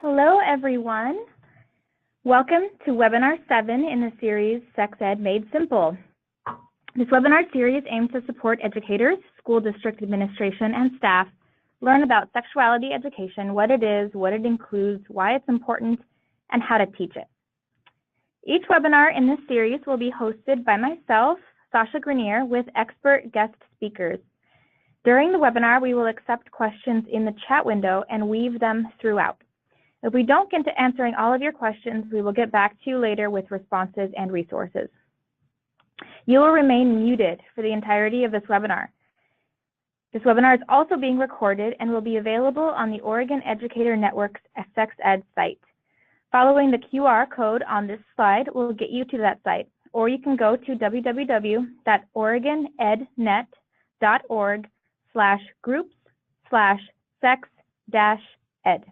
Hello, everyone. Welcome to Webinar 7 in the series Sex Ed Made Simple. This webinar series aims to support educators, school district administration, and staff learn about sexuality education, what it is, what it includes, why it's important, and how to teach it. Each webinar in this series will be hosted by myself, Sasha Grenier, with expert guest speakers. During the webinar, we will accept questions in the chat window and weave them throughout. If we don't get to answering all of your questions, we will get back to you later with responses and resources. You will remain muted for the entirety of this webinar. This webinar is also being recorded and will be available on the Oregon Educator Network's Sex Ed site. Following the QR code on this slide will get you to that site, or you can go to www.oregoned.org/groups/sex-ed.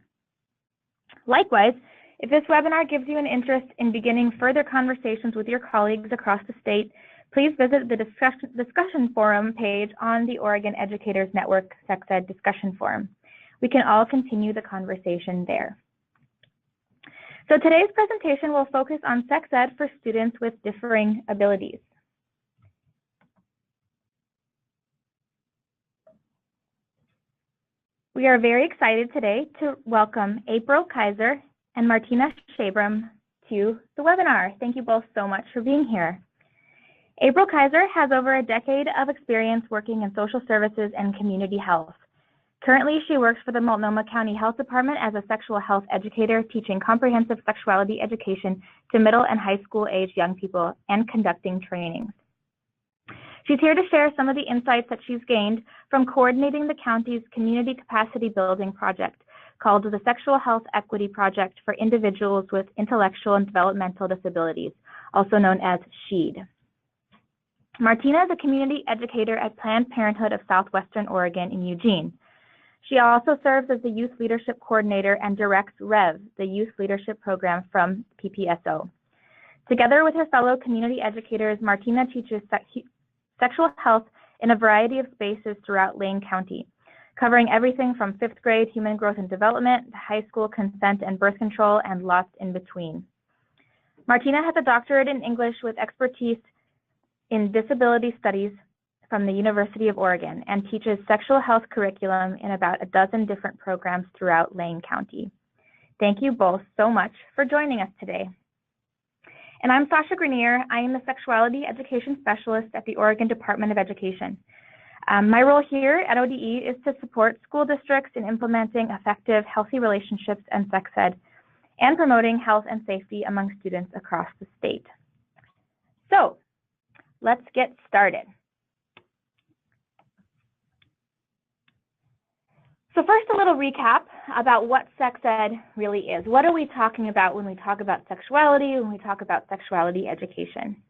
Likewise, if this webinar gives you an interest in beginning further conversations with your colleagues across the state, please visit the discussion forum page on the Oregon Educators Network Sex Ed discussion forum. We can all continue the conversation there. So today's presentation will focus on sex ed for students with differing abilities. We are very excited today to welcome April Kaiser and Martina Shabram to the webinar. Thank you both so much for being here. April Kaiser has over a decade of experience working in social services and community health. Currently, she works for the Multnomah County Health Department as a sexual health educator, teaching comprehensive sexuality education to middle and high school age young people and conducting trainings. She's here to share some of the insights that she's gained from coordinating the county's community capacity building project called the Sexual Health Equity Project for Individuals with Intellectual and Developmental Disabilities, also known as SHED. Martina is a community educator at Planned Parenthood of Southwestern Oregon in Eugene. She also serves as the Youth Leadership Coordinator and directs REV, the Youth Leadership Program from PPSO. Together with her fellow community educators, Martina teaches sexual health in a variety of spaces throughout Lane County, covering everything from 5th grade human growth and development to high school consent and birth control and lots in between. Martina has a doctorate in English with expertise in disability studies from the University of Oregon and teaches sexual health curriculum in about a dozen different programs throughout Lane County. Thank you both so much for joining us today. And I'm Sasha Grenier. I am the Sexuality Education Specialist at the Oregon Department of Education. My role here at ODE is to support school districts in implementing effective, healthy relationships and sex ed, and promoting health and safety among students across the state. So, let's get started. So first, a little recap about what sex ed really is. What are we talking about when we talk about sexuality, when we talk about sexuality education?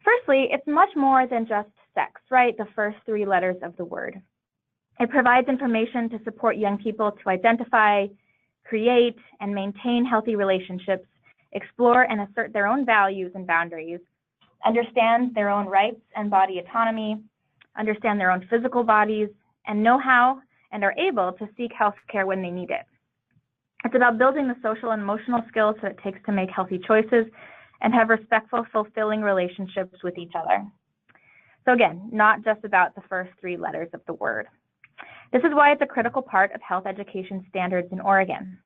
Firstly, it's much more than just sex, right? The first 3 letters of the word. It provides information to support young people to identify, create, and maintain healthy relationships, explore and assert their own values and boundaries, understand their own rights and body autonomy, understand their own physical bodies, and know how and are able to seek health care when they need it. It's about building the social and emotional skills that it takes to make healthy choices and have respectful, fulfilling relationships with each other. So again, not just about the first 3 letters of the word. This is why it's a critical part of health education standards in Oregon.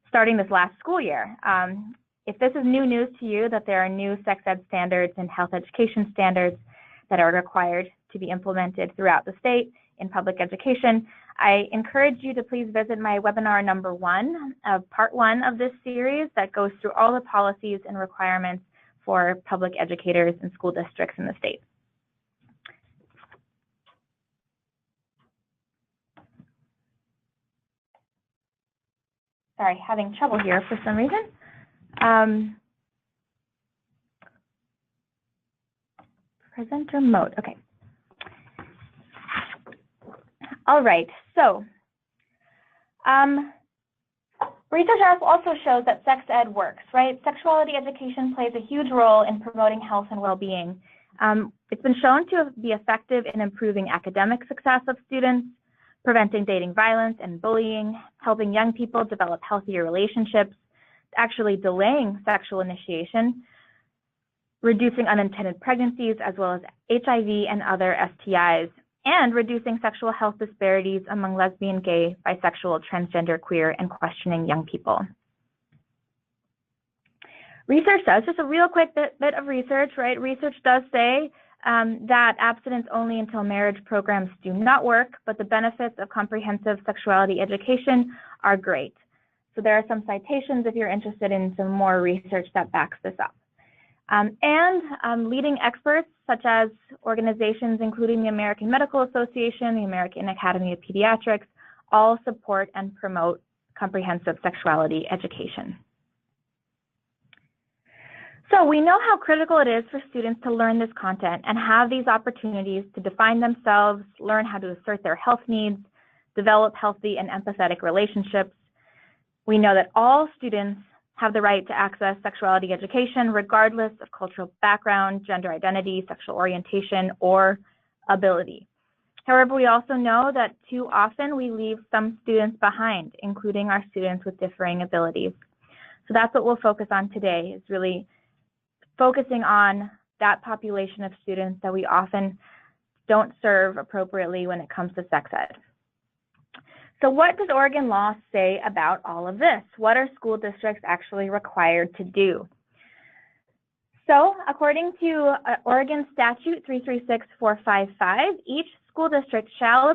Starting this last school year, if this is new news to you that there are new sex ed standards and health education standards that are required to be implemented throughout the state in public education, I encourage you to please visit my webinar number 1 of part 1 of this series that goes through all the policies and requirements for public educators and school districts in the state. Sorry, having trouble here for some reason. Presenter mode, okay. All right, so research also shows that sex ed works, right? Sexuality education plays a huge role in promoting health and well-being. It's been shown to be effective in improving academic success of students, preventing dating violence and bullying, helping young people develop healthier relationships, actually delaying sexual initiation, reducing unintended pregnancies as well as HIV and other STIs, and reducing sexual health disparities among lesbian, gay, bisexual, transgender, queer, and questioning young people. Research does, just a real quick bit of research, right? Research does say that abstinence only until marriage programs do not work, but the benefits of comprehensive sexuality education are great. So there are some citations if you're interested in some more research that backs this up. Leading experts such as organizations including the American Medical Association, the American Academy of Pediatrics, all support and promote comprehensive sexuality education. So we know how critical it is for students to learn this content and have these opportunities to define themselves, learn how to assert their health needs, develop healthy and empathetic relationships. We know that all students have the right to access sexuality education regardless of cultural background, gender identity, sexual orientation, or ability. However, we also know that too often we leave some students behind, including our students with differing abilities. So that's what we'll focus on today, is really focusing on that population of students that we often don't serve appropriately when it comes to sex ed. So what does Oregon law say about all of this? What are school districts actually required to do? So according to Oregon Statute 336455, each school district shall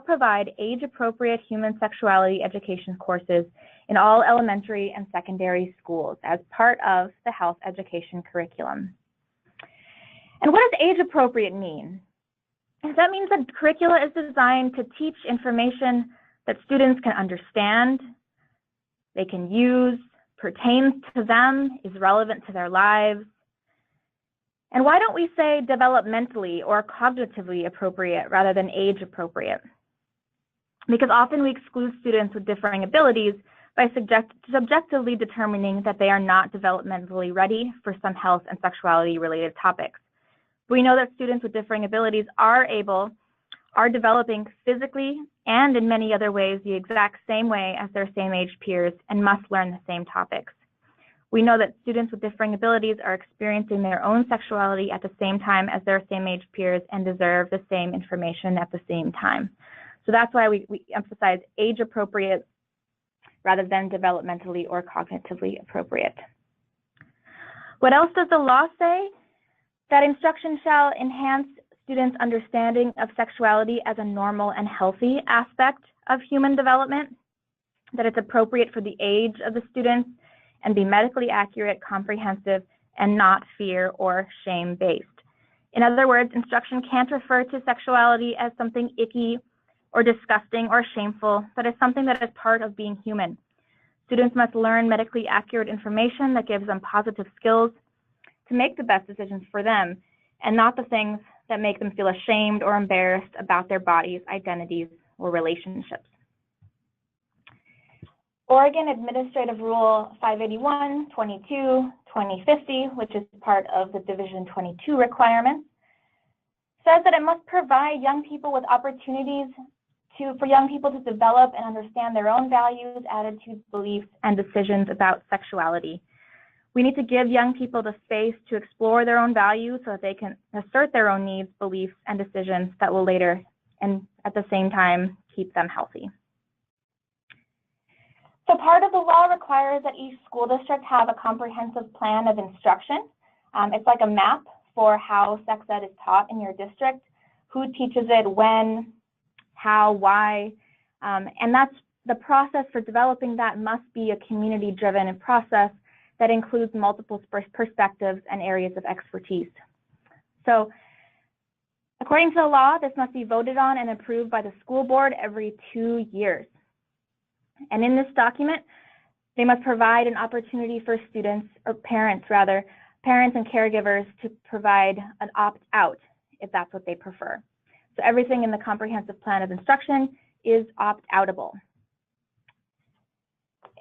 provide age-appropriate human sexuality education courses in all elementary and secondary schools as part of the health education curriculum. And what does age-appropriate mean? That means that curricula is designed to teach information that students can understand, they can use, pertains to them, is relevant to their lives. And why don't we say developmentally or cognitively appropriate rather than age appropriate? Because often we exclude students with differing abilities by subjectively determining that they are not developmentally ready for some health and sexuality related topics. We know that students with differing abilities are developing physically and in many other ways the exact same way as their same age peers and must learn the same topics. We know that students with differing abilities are experiencing their own sexuality at the same time as their same age peers and deserve the same information at the same time. So that's why we emphasize age appropriate rather than developmentally or cognitively appropriate. What else does the law say? That instruction shall enhance students' understanding of sexuality as a normal and healthy aspect of human development, that it's appropriate for the age of the students and be medically accurate, comprehensive, and not fear or shame-based. In other words, instruction can't refer to sexuality as something icky or disgusting or shameful, but as something that is part of being human. Students must learn medically accurate information that gives them positive skills to make the best decisions for them, and not the things that make them feel ashamed or embarrassed about their bodies, identities, or relationships. Oregon Administrative Rule 581, 22, 2050, which is part of the Division 22 requirements, says that it must provide young people with opportunities for young people to develop and understand their own values, attitudes, beliefs, and decisions about sexuality. We need to give young people the space to explore their own values so that they can assert their own needs, beliefs, and decisions that will later, and at the same time, keep them healthy. So part of the law requires that each school district have a comprehensive plan of instruction. It's like a map for how sex ed is taught in your district, who teaches it, when, how, why, and that's the process for developing that must be a community-driven process that includes multiple perspectives and areas of expertise. So according to the law, this must be voted on and approved by the school board every 2 years. And in this document, they must provide an opportunity for students, or parents rather, parents and caregivers to provide an opt-out if that's what they prefer. So everything in the comprehensive plan of instruction is opt-outable.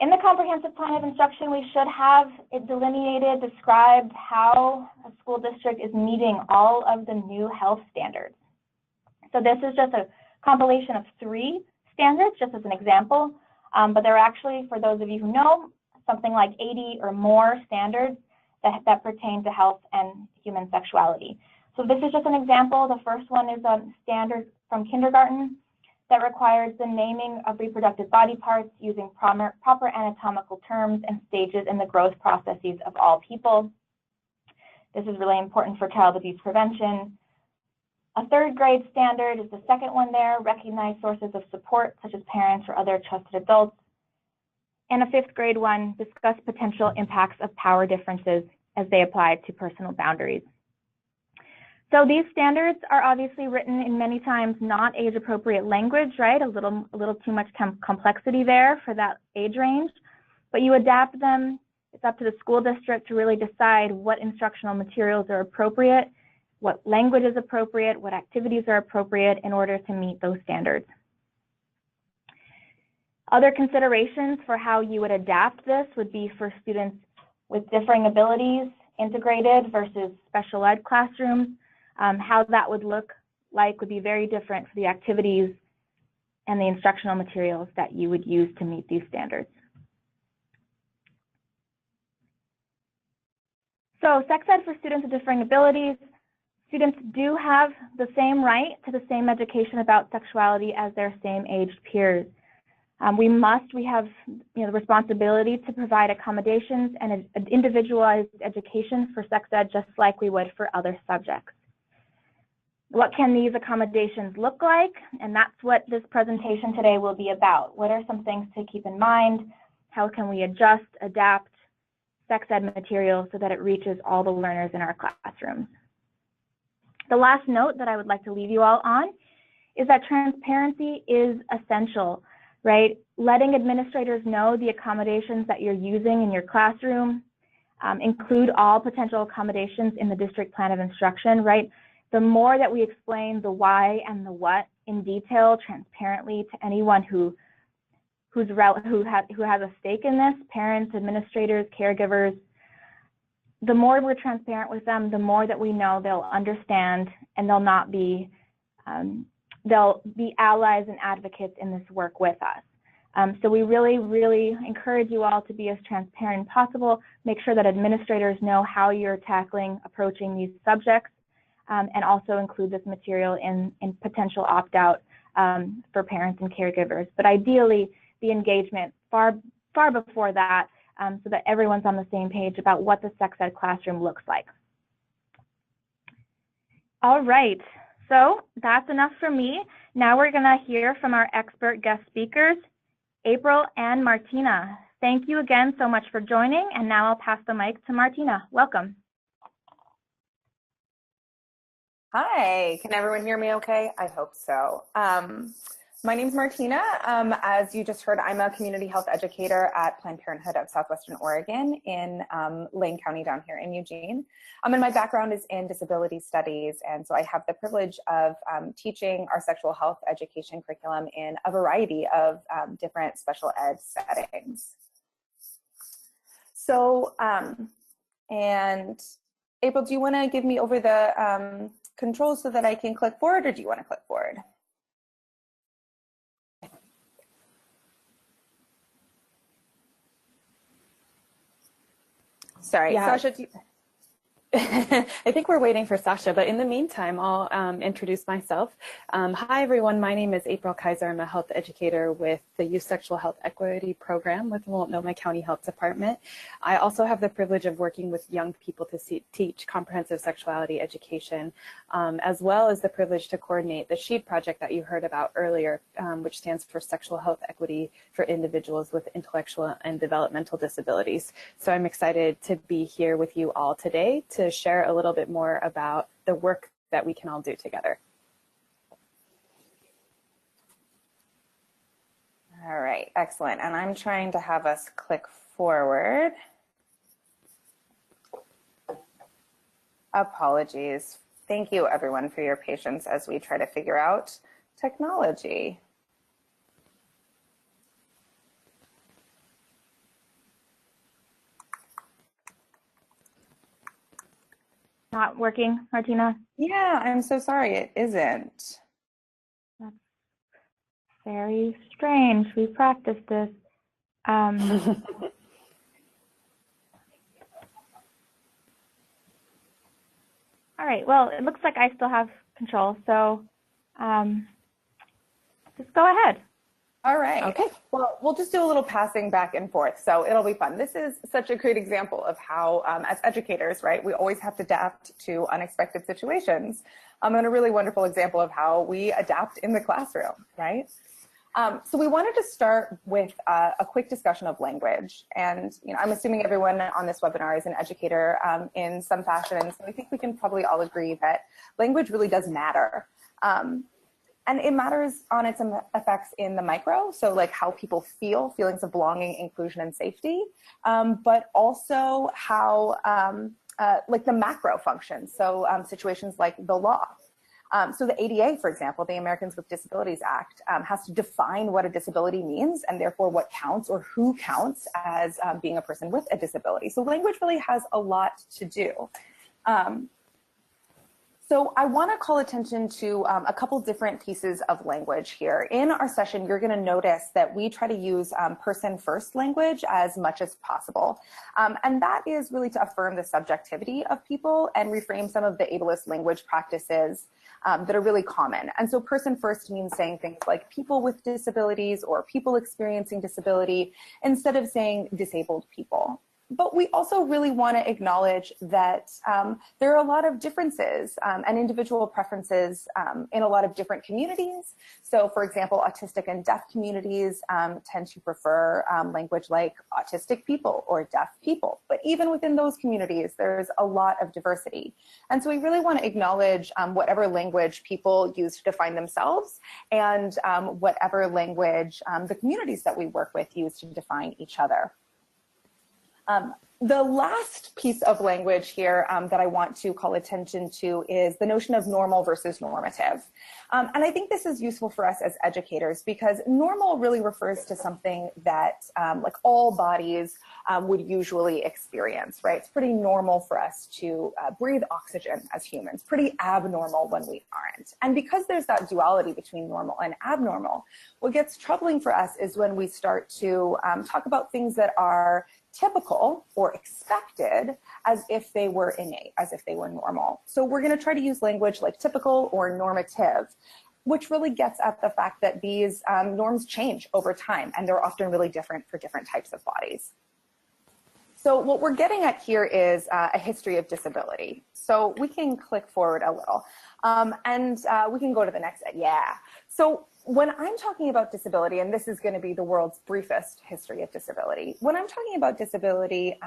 In the comprehensive plan of instruction, we should have it delineated, described how a school district is meeting all of the new health standards. So this is just a compilation of 3 standards, just as an example, but there are actually, for those of you who know, something like 80 or more standards that pertain to health and human sexuality. So this is just an example. The first one is a standard from kindergarten that requires the naming of reproductive body parts using proper anatomical terms and stages in the growth processes of all people. This is really important for child abuse prevention. A 3rd grade standard is the second one there, recognize sources of support such as parents or other trusted adults. And a 5th grade one, discuss potential impacts of power differences as they apply to personal boundaries. So these standards are obviously written in many times not age-appropriate language, right? A little too much complexity there for that age range, but you adapt them. It's up to the school district to really decide what instructional materials are appropriate, what language is appropriate, what activities are appropriate in order to meet those standards. Other considerations for how you would adapt this would be for students with differing abilities, integrated versus special ed classrooms. How that would look like would be very different for the activities and the instructional materials that you would use to meet these standards. So sex ed for students with differing abilities. Students do have the same right to the same education about sexuality as their same-aged peers. We have the responsibility to provide accommodations and an individualized education for sex ed just like we would for other subjects. What can these accommodations look like? And that's what this presentation today will be about. What are some things to keep in mind? How can we adjust, adapt sex ed material so that it reaches all the learners in our classrooms? The last note that I would like to leave you all on is that transparency is essential, right? Letting administrators know the accommodations that you're using in your classroom, include all potential accommodations in the district plan of instruction, right? The more that we explain the why and the what in detail, transparently to anyone who has a stake in this, parents, administrators, caregivers, the more we're transparent with them, the more that we know they'll understand and they'll be allies and advocates in this work with us. So we really, really encourage you all to be as transparent as possible. Make sure that administrators know how you're approaching these subjects, and also include this material in potential opt-out for parents and caregivers. But ideally, the engagement far before that, so that everyone's on the same page about what the sex ed classroom looks like. All right, so that's enough for me. Now we're gonna hear from our expert guest speakers, April and Martina. Thank you again so much for joining, and now I'll pass the mic to Martina. Welcome. Hi, can everyone hear me okay? I hope so. My name is Martina. As you just heard, I'm a community health educator at Planned Parenthood of Southwestern Oregon in Lane County down here in Eugene. And my background is in disability studies, and so I have the privilege of teaching our sexual health education curriculum in a variety of different special ed settings. So, and April, do you want to give me over the controls so that I can click forward, or do you want to click forward? Sorry, yeah. Sasha, do you... I think we're waiting for Sasha, but in the meantime, I'll introduce myself. Hi, everyone. My name is April Kaiser. I'm a health educator with the Youth Sexual Health Equity Program with the Multnomah County Health Department. I also have the privilege of working with young people to teach comprehensive sexuality education, as well as the privilege to coordinate the SHEED project that you heard about earlier, which stands for Sexual Health Equity for Individuals with Intellectual and Developmental Disabilities. So I'm excited to be here with you all today to share a little bit more about the work that we can all do together. All right, excellent. And I'm trying to have us click forward. Apologies. Thank you, everyone, for your patience as we try to figure out technology. Not working, Martina? Yeah, I'm so sorry, it isn't. Very strange. We practiced this. All right, well, it looks like I still have control, so just go ahead. All right. Okay. Well, we'll just do a little passing back and forth, so it'll be fun. This is such a great example of how, as educators, right, we always have to adapt to unexpected situations. And a really wonderful example of how we adapt in the classroom, right? So we wanted to start with a quick discussion of language. And I'm assuming everyone on this webinar is an educator in some fashion. So I think we can probably all agree that language really does matter. And it matters on its effects in the micro, so like how people feel, feelings of belonging, inclusion, and safety, but also how like the macro functions, so situations like the law. So the ADA, for example, the Americans with Disabilities Act, has to define what a disability means and therefore what counts or who counts as being a person with a disability. So language really has a lot to do. So I want to call attention to a couple different pieces of language here. In our session, you're going to notice that we try to use person-first language as much as possible. And that is really to affirm the subjectivity of people and reframe some of the ableist language practices that are really common. And so person-first means saying things like people with disabilities or people experiencing disability instead of saying disabled people. But we also really want to acknowledge that there are a lot of differences and individual preferences in a lot of different communities. So for example, autistic and deaf communities tend to prefer language like autistic people or deaf people. But even within those communities, there's a lot of diversity. And so we really want to acknowledge whatever language people use to define themselves and whatever language the communities that we work with use to define each other. The last piece of language here that I want to call attention to is the notion of normal versus normative. And I think this is useful for us as educators because normal really refers to something that like all bodies would usually experience, right? It's pretty normal for us to breathe oxygen as humans, pretty abnormal when we aren't. And because there's that duality between normal and abnormal, what gets troubling for us is when we start to talk about things that are typical or expected as if they were innate, as if they were normal. So we're going to try to use language like typical or normative, which really gets at the fact that these norms change over time and they're often really different for different types of bodies. So what we're getting at here is a history of disability. So we can click forward a little and we can go to the next, yeah. So when I'm talking about disability, and this is going to be the world's briefest history of disability, when I'm talking about disability,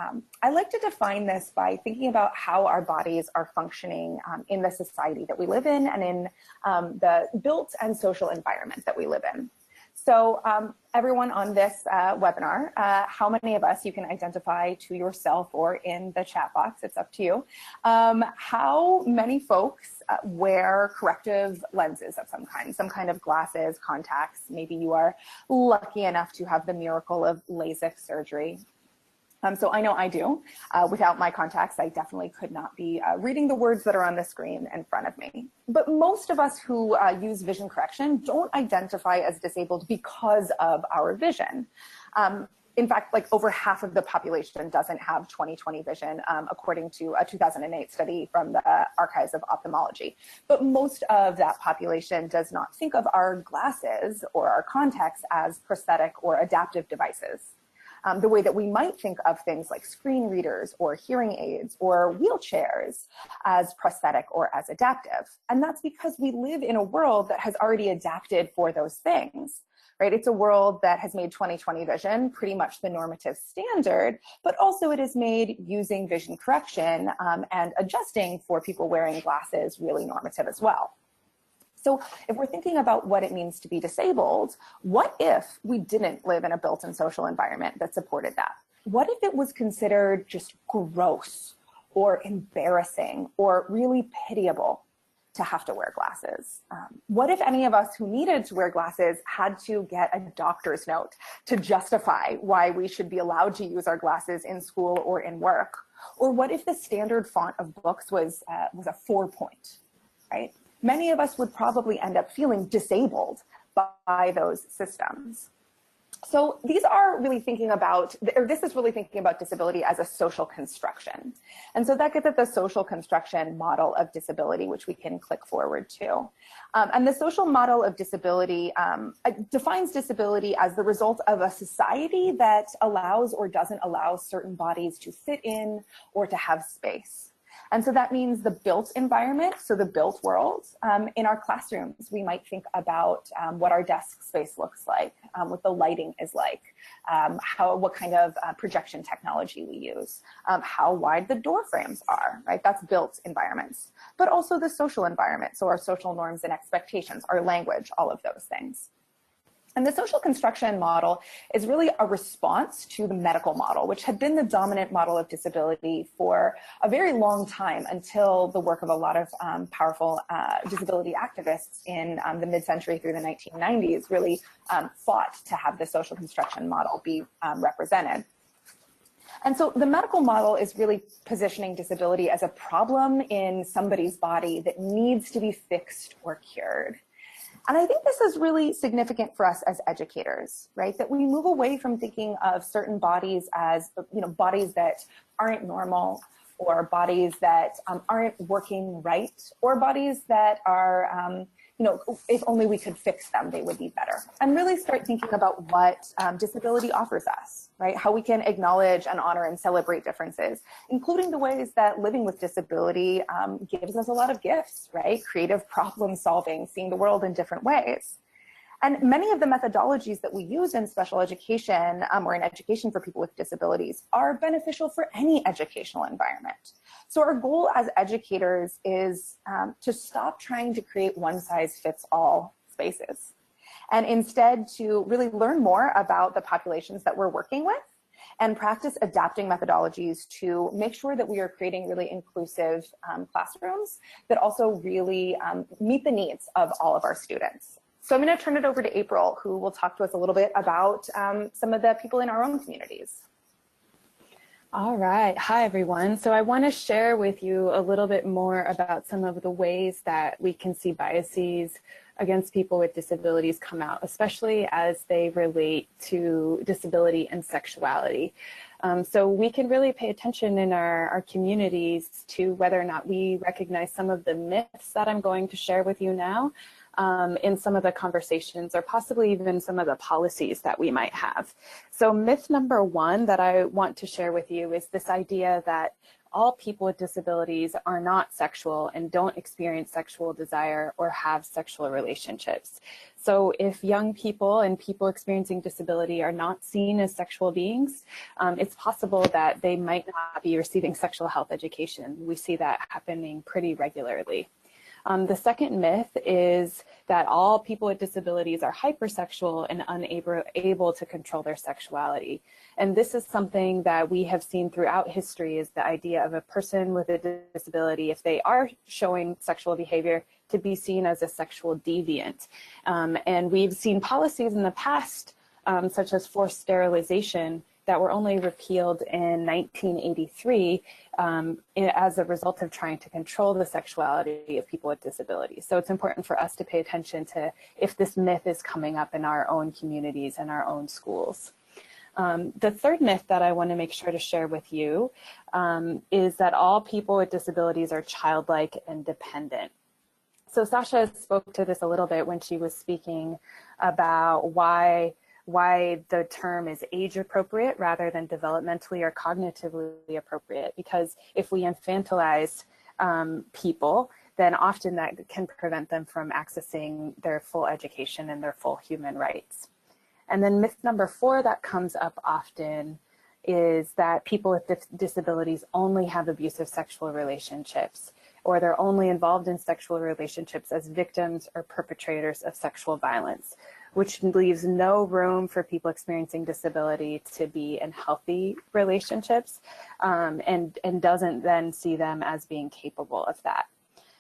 I like to define this by thinking about how our bodies are functioning in the society that we live in and in the built and social environment that we live in. So everyone on this webinar, how many of us you can identify to yourself or in the chat box, it's up to you, how many folks wear corrective lenses of some kind of glasses, contacts, maybe you are lucky enough to have the miracle of LASIK surgery. So I know I do. Without my contacts, I definitely could not be reading the words that are on the screen in front of me. But most of us who use vision correction don't identify as disabled because of our vision. In fact, like over half of the population doesn't have 20/20 vision, according to a 2008 study from the Archives of Ophthalmology. But most of that population does not think of our glasses or our contacts as prosthetic or adaptive devices. The way that we might think of things like screen readers or hearing aids or wheelchairs as prosthetic or as adaptive. And that's because we live in a world that has already adapted for those things, right? It's a world that has made 20/20 vision pretty much the normative standard, but also it is made using vision correction and adjusting for people wearing glasses really normative as well. So if we're thinking about what it means to be disabled, what if we didn't live in a built and social environment that supported that? What if it was considered just gross or embarrassing or really pitiable to have to wear glasses? What if any of us who needed to wear glasses had to get a doctor's note to justify why we should be allowed to use our glasses in school or in work? Or what if the standard font of books was a 4-point, right? Many of us would probably end up feeling disabled by those systems. So these are really thinking about, or this is really thinking about disability as a social construction. And so that gets at the social construction model of disability, which we can click forward to. And the social model of disability defines disability as the result of a society that allows or doesn't allow certain bodies to fit in or to have space. And so that means the built environment, so the built world. In our classrooms, we might think about what our desk space looks like, what the lighting is like, what kind of projection technology we use, how wide the door frames are, right? That's built environments, but also the social environment. So our social norms and expectations, our language, all of those things. And the social construction model is really a response to the medical model, which had been the dominant model of disability for a very long time until the work of a lot of powerful disability activists in the mid-century through the 1990s really fought to have the social construction model be represented. And so the medical model is really positioning disability as a problem in somebody's body that needs to be fixed or cured. And I think this is really significant for us as educators, right? That we move away from thinking of certain bodies as, bodies that aren't normal, or bodies that aren't working right, or bodies that are, if only we could fix them, they would be better. And really start thinking about what disability offers us, right? How we can acknowledge and honor and celebrate differences, including the ways that living with disability gives us a lot of gifts, right? Creative problem solving, seeing the world in different ways. And many of the methodologies that we use in special education or in education for people with disabilities are beneficial for any educational environment. So our goal as educators is to stop trying to create one-size-fits-all spaces, and instead to really learn more about the populations that we're working with and practice adapting methodologies to make sure that we are creating really inclusive classrooms that also really meet the needs of all of our students. So I'm going to turn it over to April, who will talk to us a little bit about some of the people in our own communities. All right. Hi, everyone. So I want to share with you a little bit more about some of the ways that we can see biases against people with disabilities come out, especially as they relate to disability and sexuality. So we can really pay attention in our communities to whether or not we recognize some of the myths that I'm going to share with you now in some of the conversations, or possibly even some of the policies that we might have. So myth number one that I want to share with you is this idea that all people with disabilities are not sexual and don't experience sexual desire or have sexual relationships. So if young people and people experiencing disability are not seen as sexual beings, it's possible that they might not be receiving sexual health education. We see that happening pretty regularly. The second myth is that all people with disabilities are hypersexual and unable to control their sexuality. And this is something that we have seen throughout history, is the idea of a person with a disability, if they are showing sexual behavior, to be seen as a sexual deviant. And we've seen policies in the past, such as forced sterilization, that were only repealed in 1983 as a result of trying to control the sexuality of people with disabilities. So it's important for us to pay attention to if this myth is coming up in our own communities and our own schools. The third myth that I want to make sure to share with you is that all people with disabilities are childlike and dependent. So Sasha spoke to this a little bit when she was speaking about why the term is age appropriate rather than developmentally or cognitively appropriate, because if we infantilize people, then often that can prevent them from accessing their full education and their full human rights. And then myth number 4 that comes up often is that people with disabilities only have abusive sexual relationships, or they're only involved in sexual relationships as victims or perpetrators of sexual violence, which leaves no room for people experiencing disability to be in healthy relationships, and doesn't then see them as being capable of that.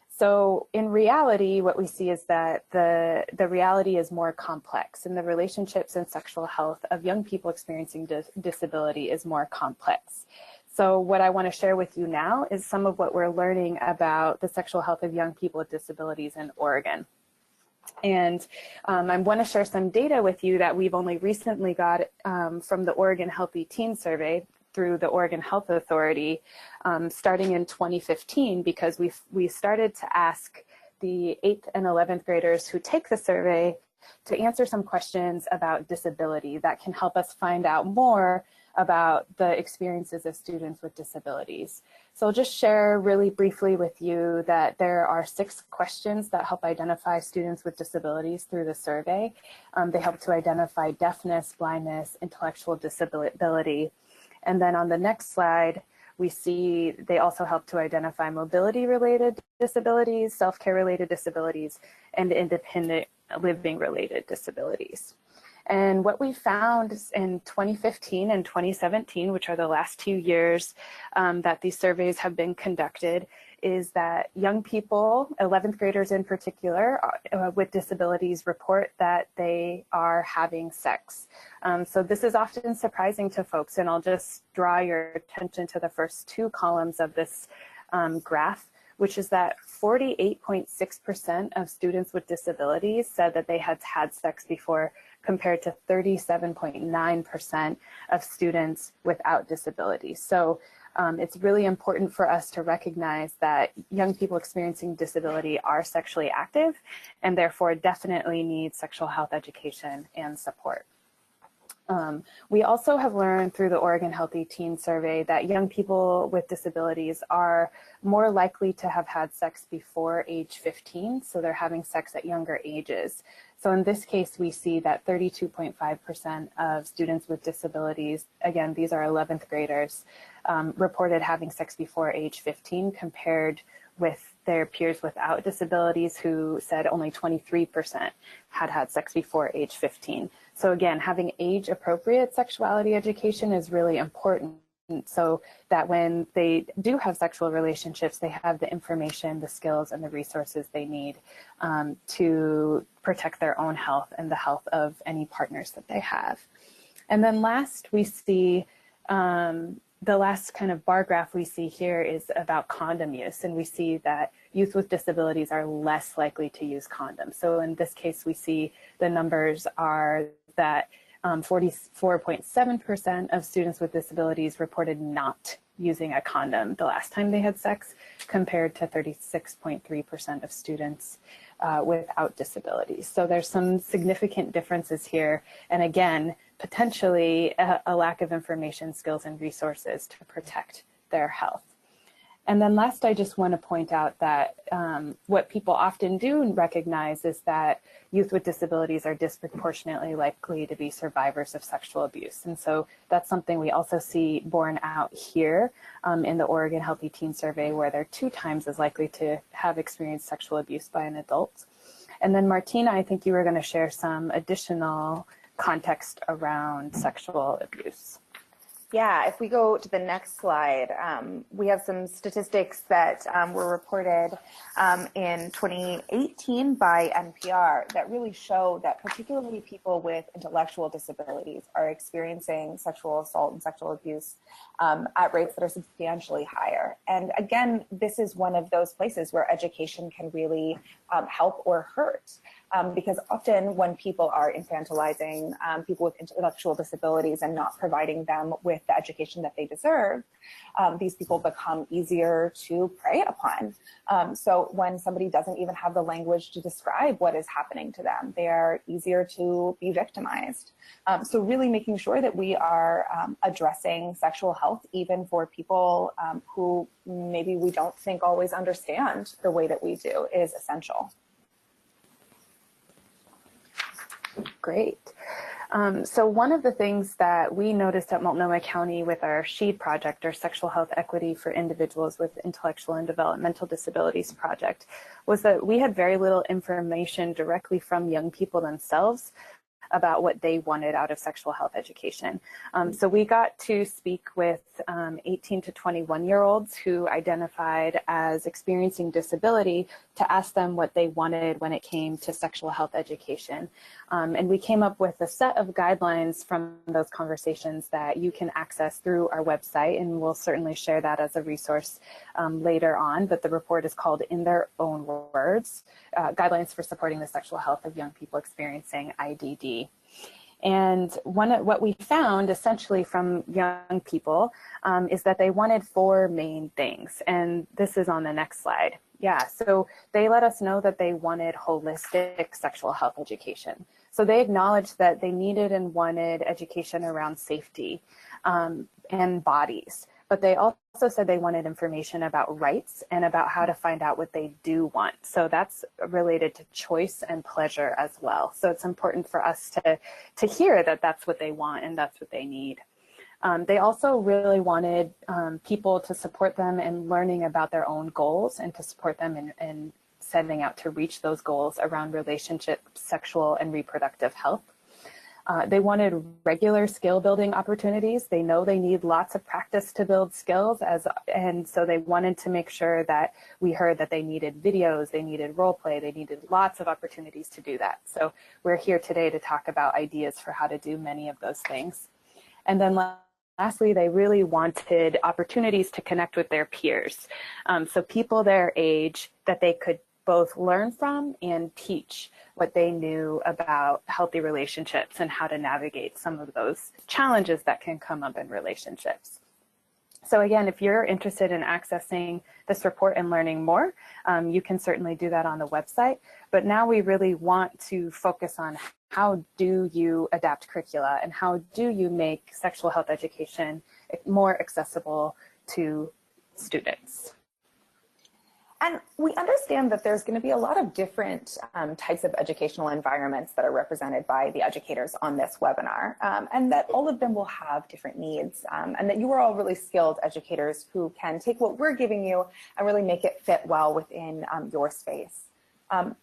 So in reality, what we see is that the reality is more complex, and the relationships and sexual health of young people experiencing disability is more complex. So what I want to share with you now is some of what we're learning about the sexual health of young people with disabilities in Oregon. And I want to share some data with you that we've only recently got from the Oregon Healthy Teen Survey through the Oregon Health Authority, starting in 2015, because we started to ask the 8th and 11th graders who take the survey to answer some questions about disability that can help us find out more about the experiences of students with disabilities. So I'll just share really briefly with you that there are 6 questions that help identify students with disabilities through the survey. They help to identify deafness, blindness, intellectual disability. And then on the next slide, we see they also help to identify mobility-related disabilities, self-care-related disabilities, and independent living-related disabilities. And what we found in 2015 and 2017, which are the last 2 years that these surveys have been conducted, is that young people, 11th graders in particular, with disabilities report that they are having sex. So this is often surprising to folks, and I'll just draw your attention to the first 2 columns of this graph, which is that 48.6% of students with disabilities said that they had had sex before, compared to 37.9% of students without disabilities. So it's really important for us to recognize that young people experiencing disability are sexually active and therefore definitely need sexual health education and support. We also have learned through the Oregon Healthy Teen Survey that young people with disabilities are more likely to have had sex before age 15, so they're having sex at younger ages. So in this case, we see that 32.5% of students with disabilities, again, these are 11th graders, reported having sex before age 15, compared with their peers without disabilities who said only 23% had had sex before age 15. So again, having age-appropriate sexuality education is really important, so that when they do have sexual relationships, they have the information, the skills, and the resources they need to protect their own health and the health of any partners that they have. And then last, we see the last kind of bar graph we see here is about condom use, and we see that youth with disabilities are less likely to use condoms. So in this case, we see the numbers are that 44.7% of students with disabilities reported not using a condom the last time they had sex, compared to 36.3% of students without disabilities. So there's some significant differences here. And again, potentially a lack of information, skills, and resources to protect their health. And then last, I just want to point out that what people often do recognize is that youth with disabilities are disproportionately likely to be survivors of sexual abuse. And so that's something we also see borne out here in the Oregon Healthy Teen Survey, where they're 2 times as likely to have experienced sexual abuse by an adult. And then Martina, I think you were going to share some additional context around sexual abuse. Yeah, if we go to the next slide, we have some statistics that were reported in 2018 by NPR that really show that particularly people with intellectual disabilities are experiencing sexual assault and sexual abuse at rates that are substantially higher. And again, this is one of those places where education can really help or hurt. Because often when people are infantilizing people with intellectual disabilities and not providing them with the education that they deserve, these people become easier to prey upon. So when somebody doesn't even have the language to describe what is happening to them, they are easier to be victimized. So really making sure that we are addressing sexual health, even for people who maybe we don't think always understand the way that we do, is essential. Great. So one of the things that we noticed at Multnomah County with our SHEED project, or Sexual Health Equity for Individuals with Intellectual and Developmental Disabilities project, was that we had very little information directly from young people themselves about what they wanted out of sexual health education. So we got to speak with 18 to 21-year-olds who identified as experiencing disability to ask them what they wanted when it came to sexual health education. And we came up with a set of guidelines from those conversations that you can access through our website, and we'll certainly share that as a resource later on. But the report is called In Their Own Words, Guidelines for Supporting the Sexual Health of Young People Experiencing IDD. And what we found essentially from young people is that they wanted four main things. And this is on the next slide. Yeah, so they let us know that they wanted holistic sexual health education. So they acknowledged that they needed and wanted education around safety and bodies. But they also said they wanted information about rights and about how to find out what they do want. So that's related to choice and pleasure as well. So it's important for us to hear that that's what they want and that's what they need. They also really wanted people to support them in learning about their own goals and to support them in setting out to reach those goals around relationship, sexual, and reproductive health. They wanted regular skill building opportunities. They know they need lots of practice to build skills, and so they wanted to make sure that we heard that they needed videos, they needed role play, they needed lots of opportunities to do that. So we're here today to talk about ideas for how to do many of those things. And then lastly, they really wanted opportunities to connect with their peers. So people their age that they could both learn from and teach what they knew about healthy relationships and how to navigate some of those challenges that can come up in relationships. So again, if you're interested in accessing this report and learning more, you can certainly do that on the website. But now we really want to focus on how do you adapt curricula and how do you make sexual health education more accessible to students. And we understand that there's going to be a lot of different types of educational environments that are represented by the educators on this webinar, and that all of them will have different needs, and that you are all really skilled educators who can take what we're giving you and really make it fit well within your space.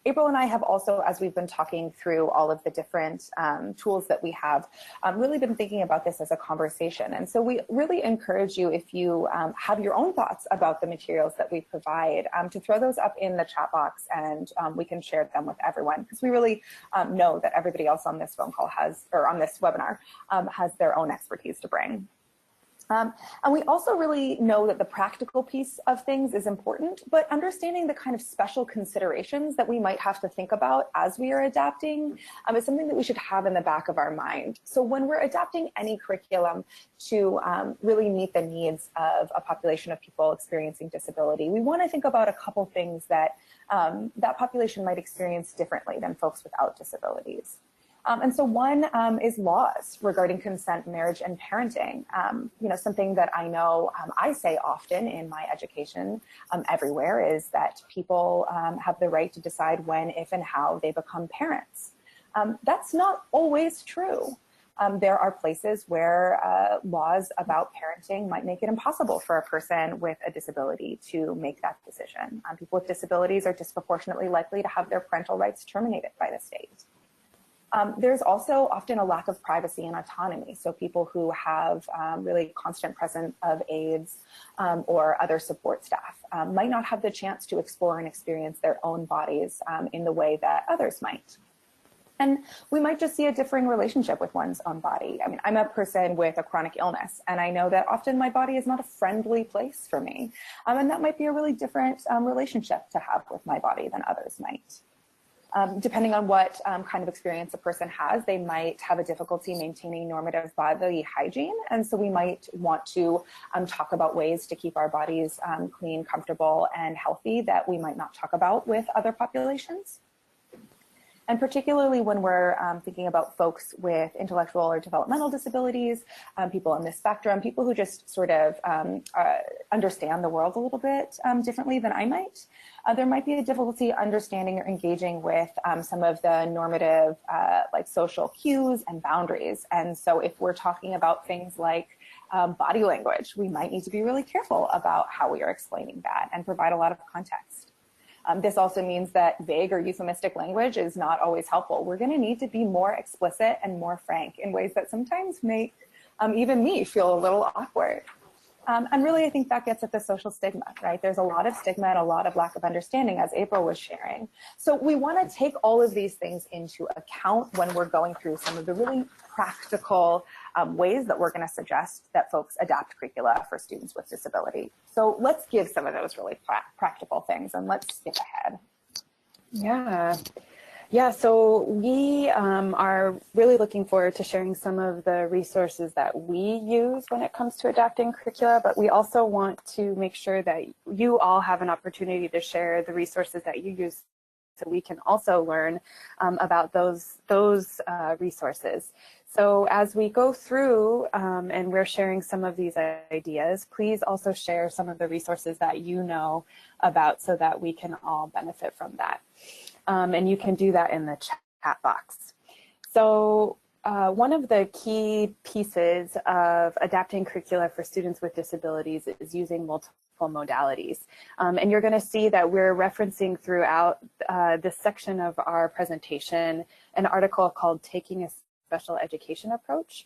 April and I have also, as we've been talking through all of the different tools that we have, really been thinking about this as a conversation. And so we really encourage you, if you have your own thoughts about the materials that we provide, to throw those up in the chat box, and we can share them with everyone, because we really know that everybody else on this phone call has, or on this webinar, has their own expertise to bring. And we also really know that the practical piece of things is important, but understanding the kind of special considerations that we might have to think about as we are adapting is something that we should have in the back of our mind. So when we're adapting any curriculum to really meet the needs of a population of people experiencing disability, we want to think about a couple things that that population might experience differently than folks without disabilities. And so one is laws regarding consent, marriage, and parenting. Something that I know I say often in my education everywhere is that people have the right to decide when, if, and how they become parents. That's not always true. There are places where laws about parenting might make it impossible for a person with a disability to make that decision. People with disabilities are disproportionately likely to have their parental rights terminated by the state. There's also often a lack of privacy and autonomy. So people who have really constant presence of aides or other support staff might not have the chance to explore and experience their own bodies in the way that others might. And we might just see a differing relationship with one's own body. I mean, I'm a person with a chronic illness, and I know that often my body is not a friendly place for me. And that might be a really different relationship to have with my body than others might. Depending on what kind of experience a person has, they might have a difficulty maintaining normative bodily hygiene. And so we might want to talk about ways to keep our bodies clean, comfortable, and healthy that we might not talk about with other populations. And particularly when we're thinking about folks with intellectual or developmental disabilities, people on the spectrum, people who just sort of understand the world a little bit differently than I might, there might be a difficulty understanding or engaging with some of the normative like social cues and boundaries. And so if we're talking about things like body language, we might need to be really careful about how we are explaining that and provide a lot of context. This also means that vague or euphemistic language is not always helpful. We're going to need to be more explicit and more frank in ways that sometimes make even me feel a little awkward. And really, I think that gets at the social stigma, right? There's a lot of stigma and a lot of lack of understanding, as April was sharing. So we want to take all of these things into account when we're going through some of the really practical ways that we're going to suggest that folks adapt curricula for students with disability. So let's give some of those really practical things, and let's skip ahead. Yeah, so we are really looking forward to sharing some of the resources that we use when it comes to adapting curricula, but we also want to make sure that you all have an opportunity to share the resources that you use so we can also learn about those resources. So as we go through and we're sharing some of these ideas, please also share some of the resources that you know about so that we can all benefit from that. And you can do that in the chat box. So one of the key pieces of adapting curricula for students with disabilities is using multiple modalities. And you're going to see that we're referencing throughout this section of our presentation an article called Taking a Special Education Approach.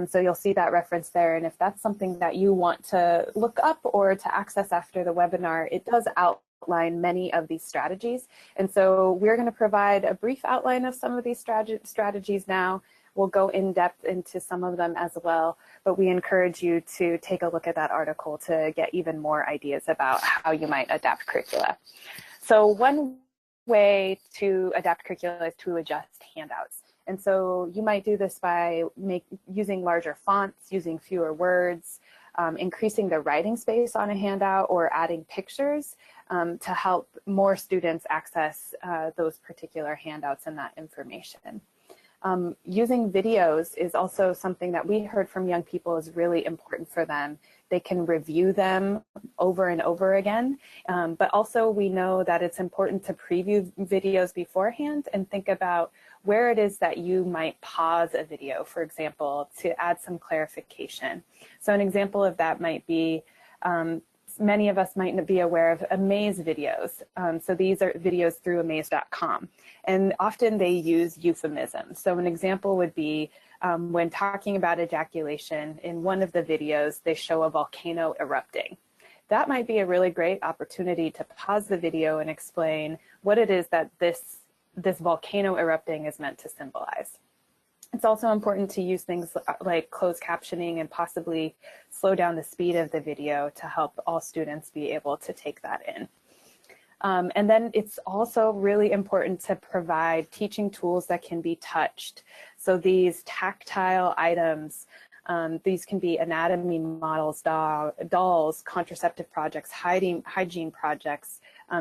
So you'll see that reference there. And if that's something that you want to look up or to access after the webinar, it does outline many of these strategies. And so we're going to provide a brief outline of some of these strategies now. We'll go in depth into some of them as well, but we encourage you to take a look at that article to get even more ideas about how you might adapt curricula. So one way to adapt curricula is to adjust handouts. And so you might do this by using larger fonts, using fewer words, increasing the writing space on a handout, or adding pictures to help more students access those particular handouts and that information. Using videos is also something that we heard from young people is really important for them. They can review them over and over again, but also we know that it's important to preview videos beforehand and think about where it is that you might pause a video, for example, to add some clarification. So an example of that might be, many of us might be aware of Amaze videos. So these are videos through amaze.com, and often they use euphemisms. So an example would be when talking about ejaculation, in one of the videos, they show a volcano erupting. That might be a really great opportunity to pause the video and explain what it is that this volcano erupting is meant to symbolize. It's also important to use things like closed captioning and possibly slow down the speed of the video to help all students be able to take that in. And then it's also really important to provide teaching tools that can be touched. So these tactile items, these can be anatomy models, dolls, contraceptive projects, hygiene projects,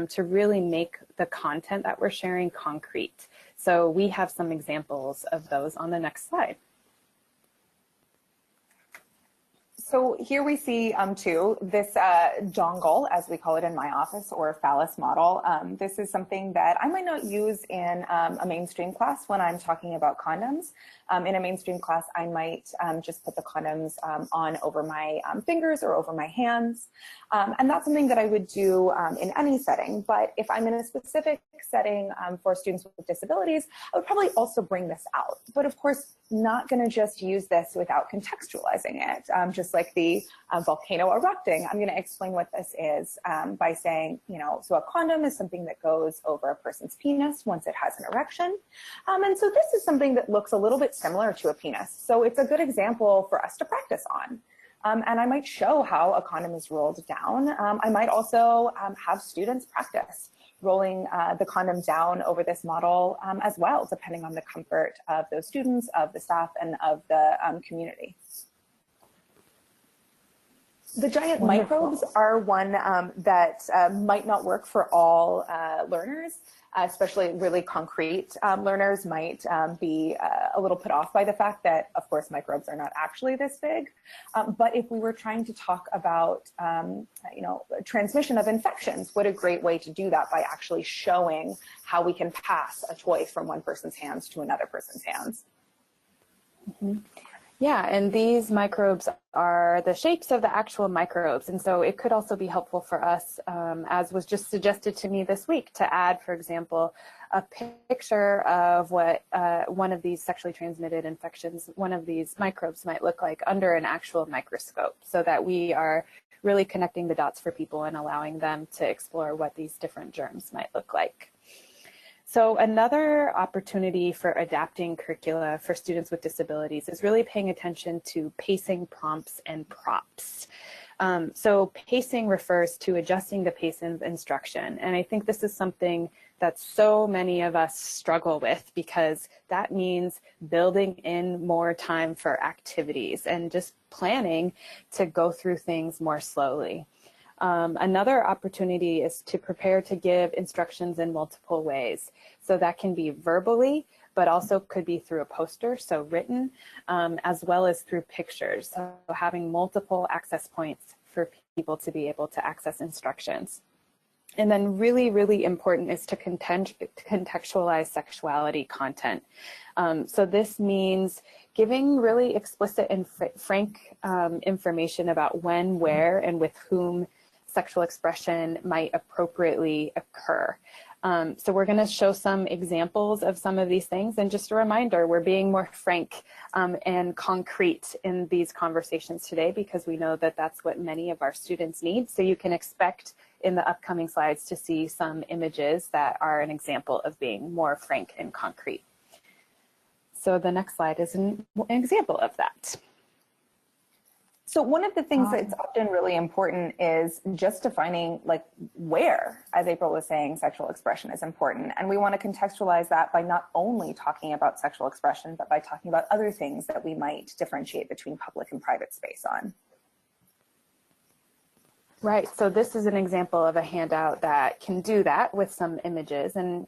to really make the content that we're sharing concrete. So we have some examples of those on the next slide. So here we see too, this dongle, as we call it in my office, or phallus model. This is something that I might not use in a mainstream class when I'm talking about condoms. In a mainstream class, I might just put the condoms on over my fingers or over my hands. And that's something that I would do in any setting. But if I'm in a specific setting for students with disabilities, I would probably also bring this out. But of course, not going to just use this without contextualizing it. Just like the volcano erupting, I'm going to explain what this is by saying, so a condom is something that goes over a person's penis once it has an erection. And so this is something that looks a little bit similar to a penis. So it's a good example for us to practice on. And I might show how a condom is rolled down. I might also have students practice rolling the condom down over this model as well, depending on the comfort of those students, of the staff, and of the community. The giant microbes are one that might not work for all learners, especially really concrete learners might be a little put off by the fact that, of course, microbes are not actually this big. But if we were trying to talk about, transmission of infections, what a great way to do that by actually showing how we can pass a toy from one person's hands to another person's hands. Mm-hmm. Yeah, and these microbes are the shapes of the actual microbes. And so it could also be helpful for us, as was just suggested to me this week, to add, for example, a picture of what one of these sexually transmitted infections, one of these microbes might look like under an actual microscope, so that we are really connecting the dots for people and allowing them to explore what these different germs might look like. So another opportunity for adapting curricula for students with disabilities is really paying attention to pacing, prompts, and props. So pacing refers to adjusting the pace of instruction. And I think this is something that so many of us struggle with, because that means building in more time for activities and just planning to go through things more slowly. Another opportunity is to prepare to give instructions in multiple ways. So that can be verbally, but also could be through a poster, so written, as well as through pictures. So having multiple access points for people to be able to access instructions. And then really, really important is to contextualize sexuality content. So this means giving really explicit and frank information about when, where, and with whom sexual expression might appropriately occur. So we're going to show some examples of some of these things, and just a reminder, we're being more frank and concrete in these conversations today, because we know that that's what many of our students need. So you can expect in the upcoming slides to see some images that are an example of being more frank and concrete. So the next slide is an example of that. So one of the things that's often really important is just defining like where, as April was saying, sexual expression is important. And we want to contextualize that by not only talking about sexual expression, but by talking about other things that we might differentiate between public and private space on. Right, so this is an example of a handout that can do that with some images. And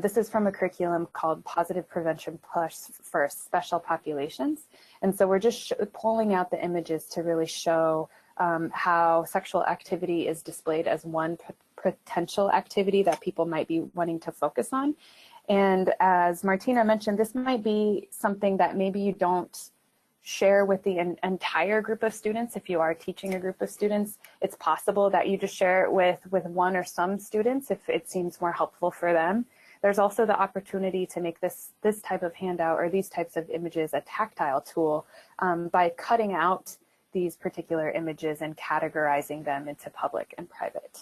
this is from a curriculum called Positive Prevention Plus for Special Populations. And so we're just pulling out the images to really show how sexual activity is displayed as one potential activity that people might be wanting to focus on. And as Martina mentioned, this might be something that maybe you don't share with the entire group of students. If you are teaching a group of students, it's possible that you just share it with one or some students if it seems more helpful for them. There's also the opportunity to make this type of handout or these types of images a tactile tool by cutting out these particular images and categorizing them into public and private.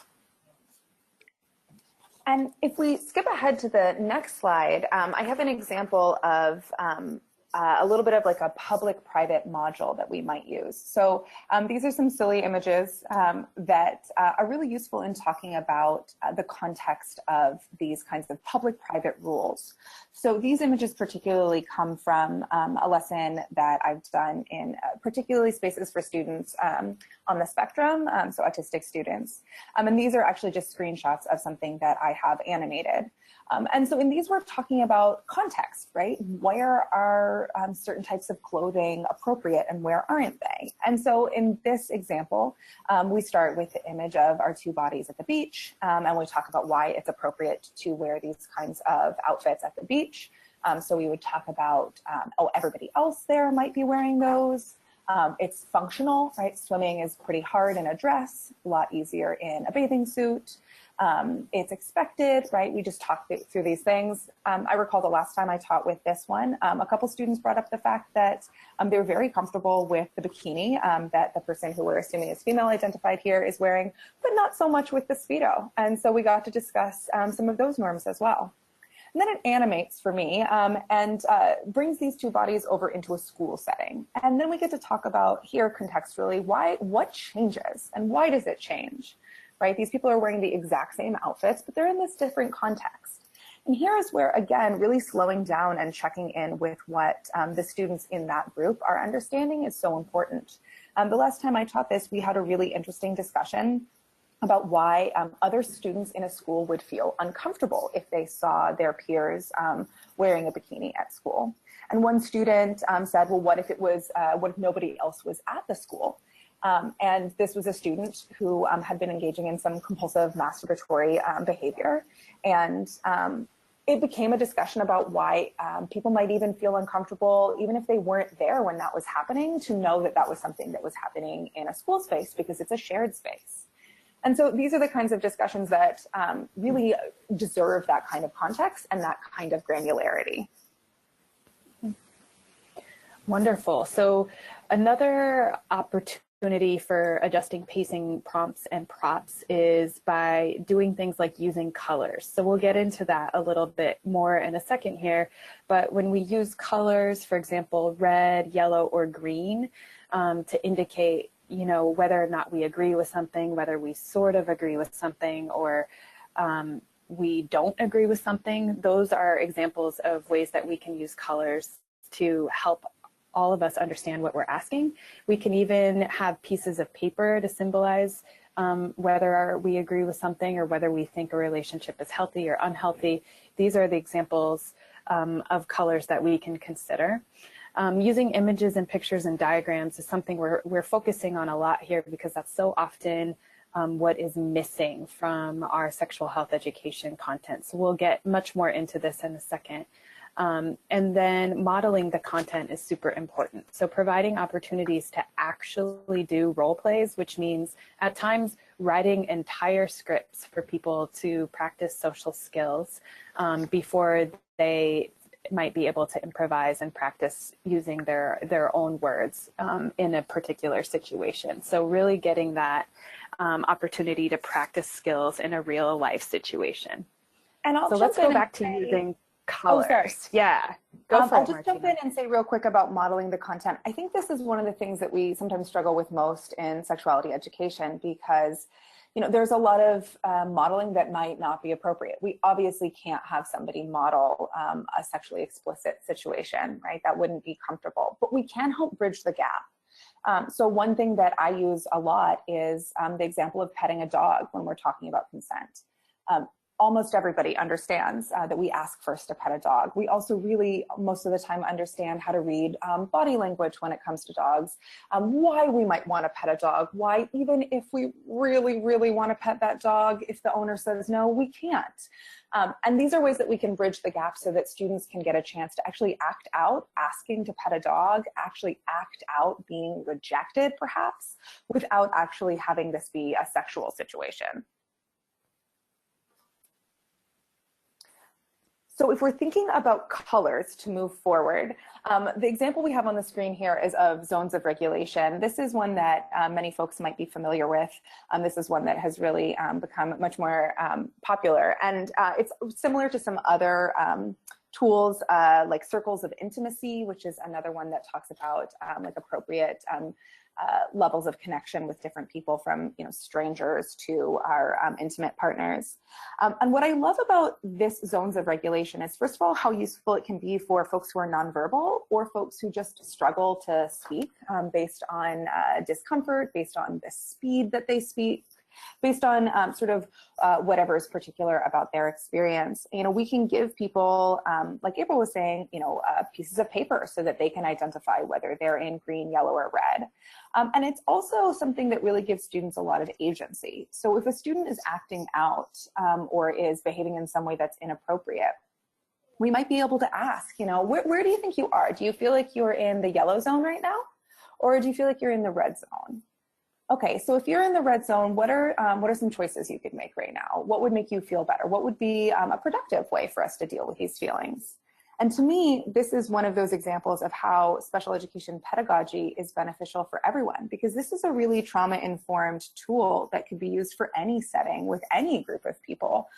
And if we skip ahead to the next slide, I have an example of a little bit of like a public-private module that we might use. So these are some silly images that are really useful in talking about the context of these kinds of public-private rules. So these images particularly come from a lesson that I've done in particularly spaces for students on the spectrum, so autistic students. And these are actually just screenshots of something that I have animated. And so in these, we're talking about context, right? Where are certain types of clothing appropriate and where aren't they? And so in this example, we start with the image of our two bodies at the beach, and we talk about why it's appropriate to wear these kinds of outfits at the beach. So we would talk about, oh, everybody else there might be wearing those. It's functional, right? Swimming is pretty hard in a dress, a lot easier in a bathing suit. It's expected, right? We just talked through these things. I recall the last time I taught with this one, a couple students brought up the fact that they were very comfortable with the bikini that the person who we're assuming is female identified here is wearing, but not so much with the Speedo. And so we got to discuss some of those norms as well. And then it animates for me and brings these two bodies over into a school setting. And then we get to talk about here contextually, what changes and why does it change, right? These people are wearing the exact same outfits, but they're in this different context. And here is where, again, really slowing down and checking in with what the students in that group are understanding is so important. The last time I taught this, we had a really interesting discussion about why other students in a school would feel uncomfortable if they saw their peers wearing a bikini at school. And one student said, well, what if nobody else was at the school? And this was a student who had been engaging in some compulsive masturbatory behavior. And it became a discussion about why people might even feel uncomfortable, even if they weren't there when that was happening, to know that that was something that was happening in a school space because it's a shared space. And so these are the kinds of discussions that really deserve that kind of context and that kind of granularity. Wonderful. So another opportunity for adjusting pacing prompts and props is by doing things like using colors. So we'll get into that a little bit more in a second here. But when we use colors, for example, red, yellow, or green, to indicate, you know, whether or not we agree with something, whether we sort of agree with something, or we don't agree with something, those are examples of ways that we can use colors to help all of us understand what we're asking. We can even have pieces of paper to symbolize whether we agree with something or whether we think a relationship is healthy or unhealthy. These are the examples of colors that we can consider. Using images and pictures and diagrams is something we're focusing on a lot here because that's so often what is missing from our sexual health education content. So we'll get much more into this in a second. And then modeling the content is super important. So providing opportunities to actually do role plays, which means at times writing entire scripts for people to practice social skills before they might be able to improvise and practice using their own words in a particular situation. So really getting that opportunity to practice skills in a real life situation. And so let's go back to using colors. Oh, sorry. Yeah, go for it, I'll just jump in and say real quick about modeling the content. I think this is one of the things that we sometimes struggle with most in sexuality education because, you know, there's a lot of modeling that might not be appropriate. We obviously can't have somebody model a sexually explicit situation, right? That wouldn't be comfortable, but we can help bridge the gap. So one thing that I use a lot is the example of petting a dog when we're talking about consent. Almost everybody understands that we ask first to pet a dog. We also really, most of the time, understand how to read body language when it comes to dogs, why we might want to pet a dog, why even if we really, really want to pet that dog, if the owner says no, we can't. And these are ways that we can bridge the gap so that students can get a chance to actually act out asking to pet a dog, actually act out being rejected, perhaps, without actually having this be a sexual situation. So if we're thinking about colors to move forward, the example we have on the screen here is of zones of regulation. This is one that many folks might be familiar with. This is one that has really become much more popular. And it's similar to some other tools like circles of intimacy, which is another one that talks about like appropriate levels of connection with different people, from, you know, strangers to our intimate partners. And what I love about this zones of regulation is, first of all, how useful it can be for folks who are nonverbal or folks who just struggle to speak based on discomfort, based on the speed that they speak, based on sort of whatever is particular about their experience. You know, we can give people, like April was saying, you know, pieces of paper so that they can identify whether they're in green, yellow, or red. And it's also something that really gives students a lot of agency. So if a student is acting out or is behaving in some way that's inappropriate, we might be able to ask, you know, where do you think you are? Do you feel like you're in the yellow zone right now? Or do you feel like you're in the red zone? Okay, so if you're in the red zone, what are some choices you could make right now? What would make you feel better? What would be a productive way for us to deal with these feelings? And to me, this is one of those examples of how special education pedagogy is beneficial for everyone, because this is a really trauma-informed tool that could be used for any setting with any group of people.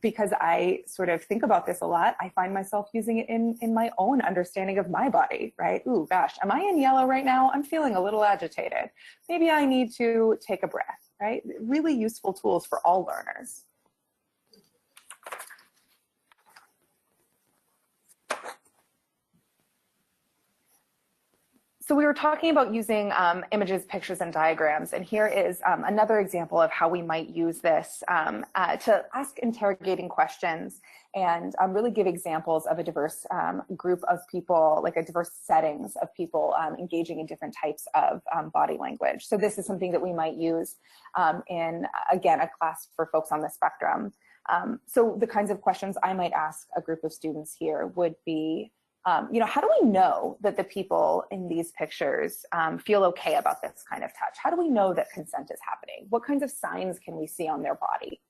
Because I sort of think about this a lot, I find myself using it in my own understanding of my body, right? Ooh, gosh, am I in yellow right now? I'm feeling a little agitated. Maybe I need to take a breath, right? Really useful tools for all learners. So we were talking about using images, pictures, and diagrams, and here is another example of how we might use this to ask interrogating questions and really give examples of a diverse group of people, like a diverse settings of people engaging in different types of body language. So this is something that we might use in, again, a class for folks on the spectrum. So the kinds of questions I might ask a group of students here would be, how do we know that the people in these pictures feel okay about this kind of touch? How do we know that consent is happening? What kinds of signs can we see on their body?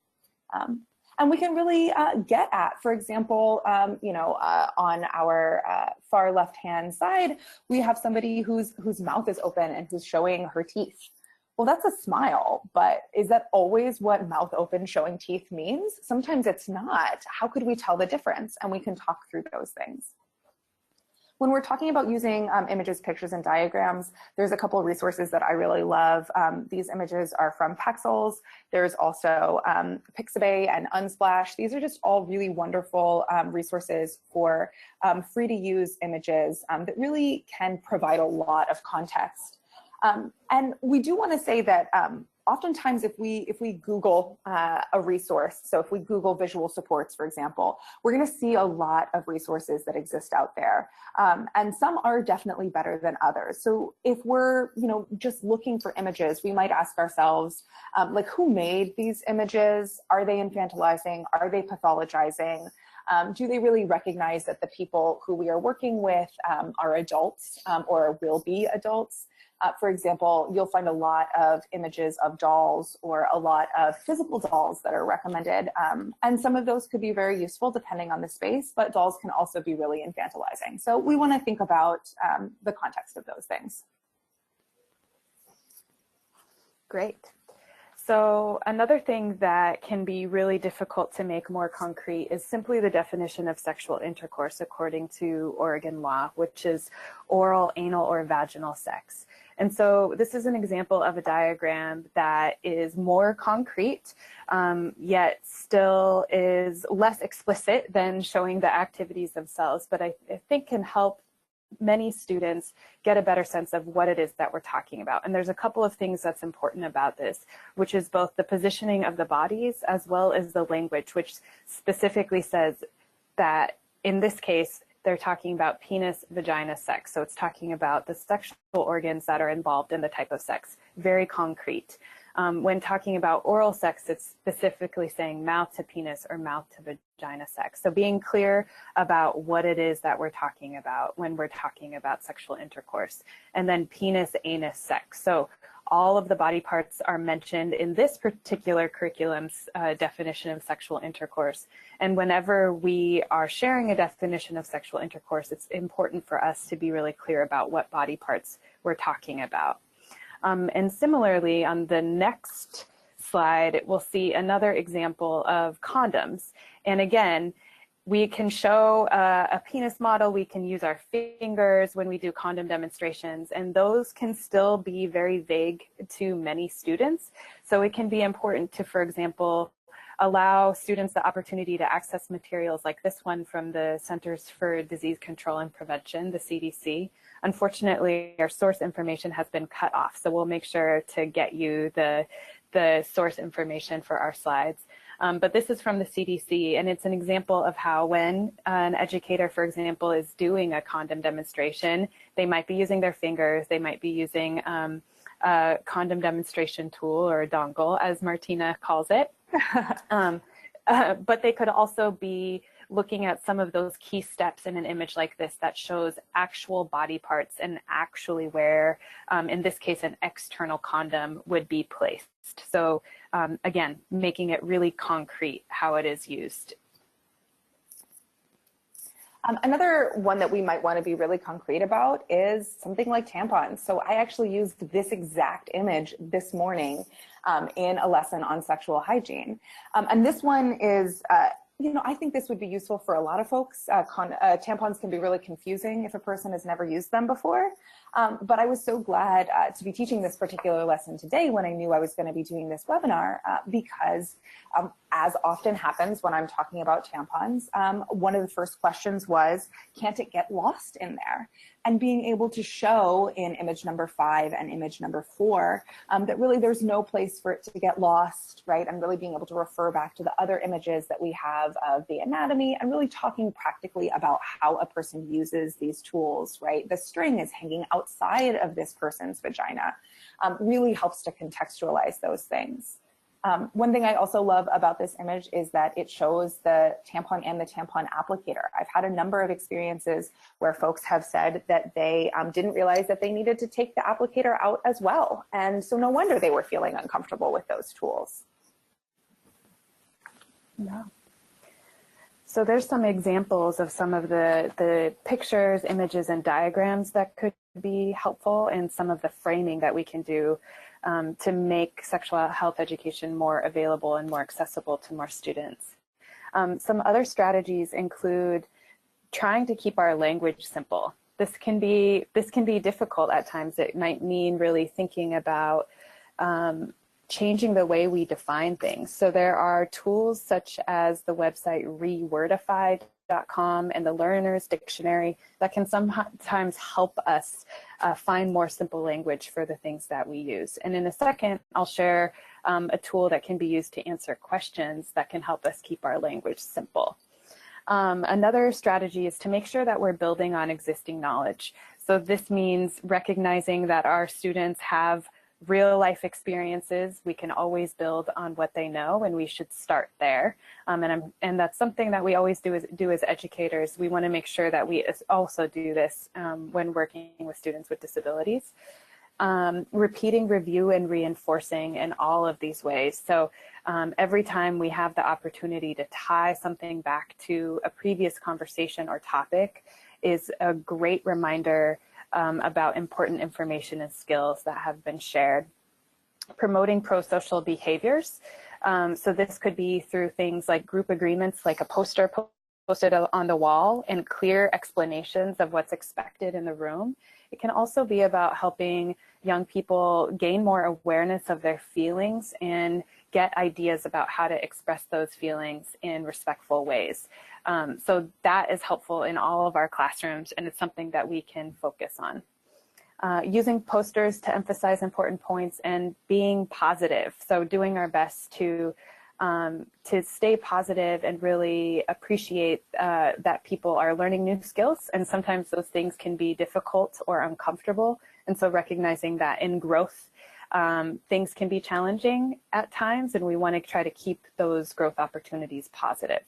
And we can really get at, for example, on our far left-hand side, we have somebody whose mouth is open and who's showing her teeth. Well, that's a smile, but is that always what mouth open showing teeth means? Sometimes it's not. How could we tell the difference? And we can talk through those things. When we're talking about using images, pictures, and diagrams, there's a couple of resources that I really love. These images are from Pexels. There's also Pixabay and Unsplash. These are just all really wonderful resources for free to use images that really can provide a lot of context. And we do want to say that oftentimes if we Google a resource, so if we Google visual supports, for example, we're going to see a lot of resources that exist out there. And some are definitely better than others. So if we're just looking for images, we might ask ourselves, like, who made these images? Are they infantilizing? Are they pathologizing? Do they really recognize that the people who we are working with are adults or will be adults? For example, you'll find a lot of images of dolls or a lot of physical dolls that are recommended. And some of those could be very useful depending on the space, but dolls can also be really infantilizing. So we want to think about the context of those things. Great. So another thing that can be really difficult to make more concrete is simply the definition of sexual intercourse according to Oregon law, which is oral, anal, or vaginal sex. And so this is an example of a diagram that is more concrete, yet still is less explicit than showing the activities themselves, but I think can help many students get a better sense of what it is that we're talking about. And there's a couple of things that's important about this, which is both the positioning of the bodies as well as the language, which specifically says that in this case, they're talking about penis, vagina, sex. So it's talking about the sexual organs that are involved in the type of sex, very concrete. When talking about oral sex, it's specifically saying mouth to penis or mouth to vagina sex. So being clear about what it is that we're talking about when we're talking about sexual intercourse. And then penis, anus, sex. So all of the body parts are mentioned in this particular curriculum's definition of sexual intercourse. And whenever we are sharing a definition of sexual intercourse, it's important for us to be really clear about what body parts we're talking about. And similarly, on the next slide, we'll see another example of condoms. And again, we can show a penis model, we can use our fingers when we do condom demonstrations, and those can still be very vague to many students. So it can be important to, for example, allow students the opportunity to access materials like this one from the Centers for Disease Control and Prevention, the CDC. Unfortunately, our source information has been cut off, so we'll make sure to get you the source information for our slides. But this is from the CDC, and it's an example of how when an educator, for example, is doing a condom demonstration, they might be using their fingers, they might be using a condom demonstration tool or a dongle, as Martina calls it. But they could also be looking at some of those key steps in an image like this that shows actual body parts and actually where, in this case, an external condom would be placed. So again, making it really concrete how it is used. Another one that we might want to be really concrete about is something like tampons. So I actually used this exact image this morning in a lesson on sexual hygiene. And this one is, I think this would be useful for a lot of folks. Tampons can be really confusing if a person has never used them before. But I was so glad to be teaching this particular lesson today when I knew I was going to be doing this webinar because as often happens when I'm talking about tampons, one of the first questions was, can't it get lost in there? And being able to show in image number 5 and image number 4 that really there's no place for it to get lost, right? And really being able to refer back to the other images that we have of the anatomy and really talking practically about how a person uses these tools, right? The string is hanging outside of this person's vagina, really helps to contextualize those things. One thing I also love about this image is that it shows the tampon and the tampon applicator. I've had a number of experiences where folks have said that they didn't realize that they needed to take the applicator out as well. And so no wonder they were feeling uncomfortable with those tools. Yeah. So there's some examples of some of the pictures, images, and diagrams that could be helpful, and some of the framing that we can do to make sexual health education more available and more accessible to more students. Some other strategies include trying to keep our language simple. This can be difficult at times. It might mean really thinking about changing the way we define things. So there are tools such as the website rewordify.com and the Learner's Dictionary that can sometimes help us find more simple language for the things that we use. And in a second, I'll share a tool that can be used to answer questions that can help us keep our language simple. Another strategy is to make sure that we're building on existing knowledge. So this means recognizing that our students have real life experiences. We can always build on what they know, and we should start there. And that's something that we always do as educators. We want to make sure that we also do this when working with students with disabilities. Repeating, review, and reinforcing in all of these ways. So every time we have the opportunity to tie something back to a previous conversation or topic is a great reminder about important information and skills that have been shared. Promoting pro-social behaviors. So this could be through things like group agreements, like a poster posted on the wall, and clear explanations of what's expected in the room. It can also be about helping young people gain more awareness of their feelings and get ideas about how to express those feelings in respectful ways. So that is helpful in all of our classrooms, and it's something that we can focus on. Using posters to emphasize important points and being positive. So doing our best to stay positive and really appreciate that people are learning new skills. And sometimes those things can be difficult or uncomfortable. And so recognizing that in growth, things can be challenging at times, and we want to try to keep those growth opportunities positive.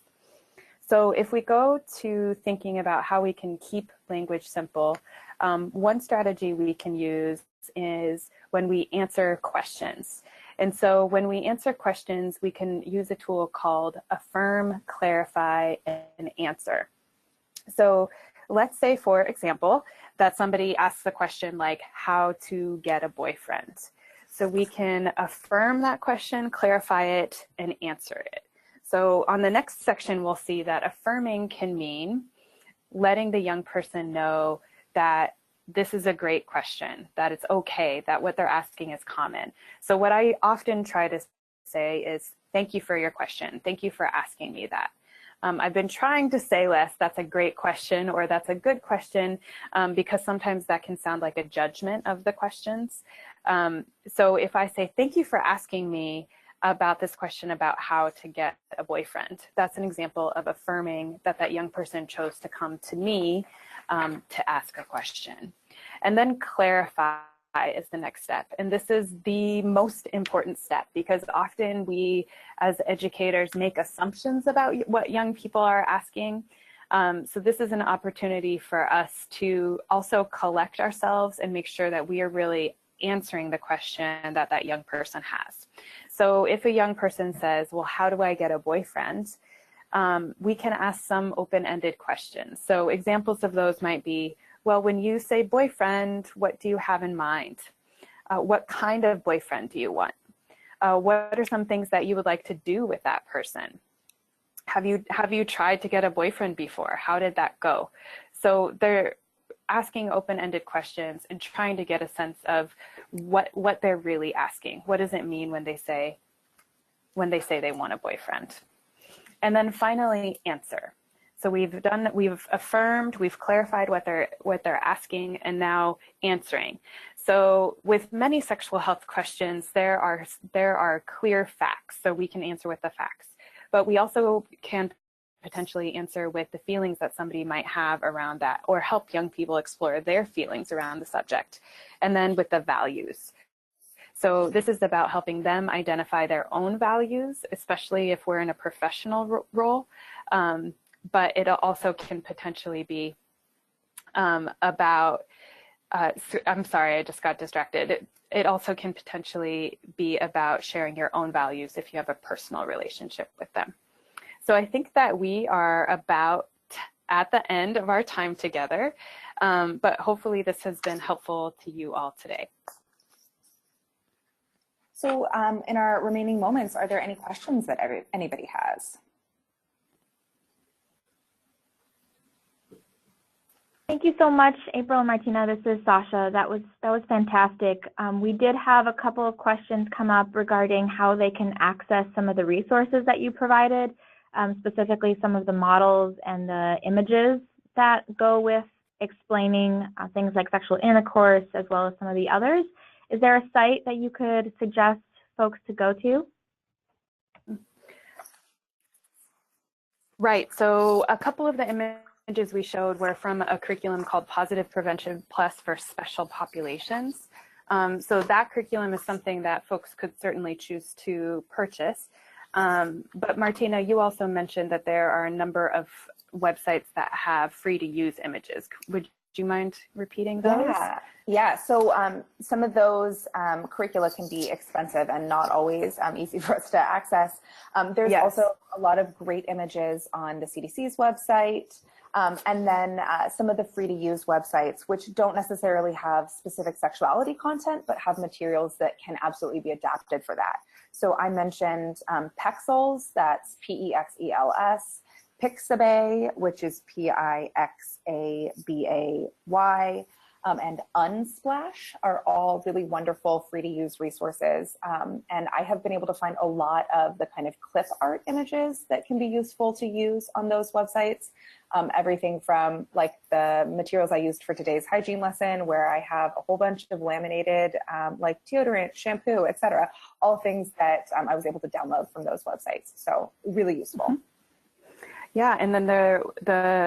So if we go to thinking about how we can keep language simple, one strategy we can use is when we answer questions. And so when we answer questions, we can use a tool called affirm, clarify, and answer. So let's say, for example, that somebody asks a question like how to get a boyfriend. So we can affirm that question, clarify it, and answer it. So on the next section, we'll see that affirming can mean letting the young person know that this is a great question, that it's okay, that what they're asking is common. So what I often try to say is, thank you for your question. Thank you for asking me that. I've been trying to say less, that's a great question, or that's a good question, because sometimes that can sound like a judgment of the questions. So if I say, thank you for asking me about this question about how to get a boyfriend, that's an example of affirming that that young person chose to come to me to ask a question. And then clarify is the next step. And this is the most important step, because often we as educators make assumptions about what young people are asking. So this is an opportunity for us to also collect ourselves and make sure that we are really answering the question that that young person has. So if a young person says, well, how do I get a boyfriend? We can ask some open-ended questions. So examples of those might be, well, when you say boyfriend, what do you have in mind? What kind of boyfriend do you want? What are some things that you would like to do with that person? Have you tried to get a boyfriend before? How did that go? So they're asking open-ended questions and trying to get a sense of what they're really asking. What does it mean when they say they want a boyfriend? And then finally, answer. So we've affirmed, we've clarified what they're asking, and now answering. So with many sexual health questions, there are clear facts, so we can answer with the facts. But we also can potentially answer with the feelings that somebody might have around that, or help young people explore their feelings around the subject. And then with the values. So this is about helping them identify their own values, especially if we're in a professional role. But it also can potentially be about, I'm sorry, I just got distracted. It also can potentially be about sharing your own values if you have a personal relationship with them. So I think that we are about at the end of our time together, but hopefully this has been helpful to you all today. So in our remaining moments, are there any questions that anybody has? Thank you so much, April and Martina. This is Sasha. That was fantastic. We did have a couple of questions come up regarding how they can access some of the resources that you provided, specifically some of the models and the images that go with explaining things like sexual intercourse, as well as some of the others. Is there a site that you could suggest folks to go to? Right. So a couple of the images we showed were from a curriculum called Positive Prevention Plus for Special Populations. So that curriculum is something that folks could certainly choose to purchase. But Martina, you also mentioned that there are a number of websites that have free to use images. Would you mind repeating those? Yeah. So some of those curricula can be expensive and not always easy for us to access. There's also a lot of great images on the CDC's website. And then some of the free to use websites, which don't necessarily have specific sexuality content, but have materials that can absolutely be adapted for that. So I mentioned Pexels, that's P-E-X-E-L-S, Pixabay, which is P-I-X-A-B-A-Y, and Unsplash are all really wonderful free to use resources. And I have been able to find a lot of the kind of clip art images that can be useful to use on those websites. Everything from like the materials I used for today's hygiene lesson, where I have a whole bunch of laminated like deodorant, shampoo, etc. All things that I was able to download from those websites. So really useful. Mm-hmm. Yeah, and then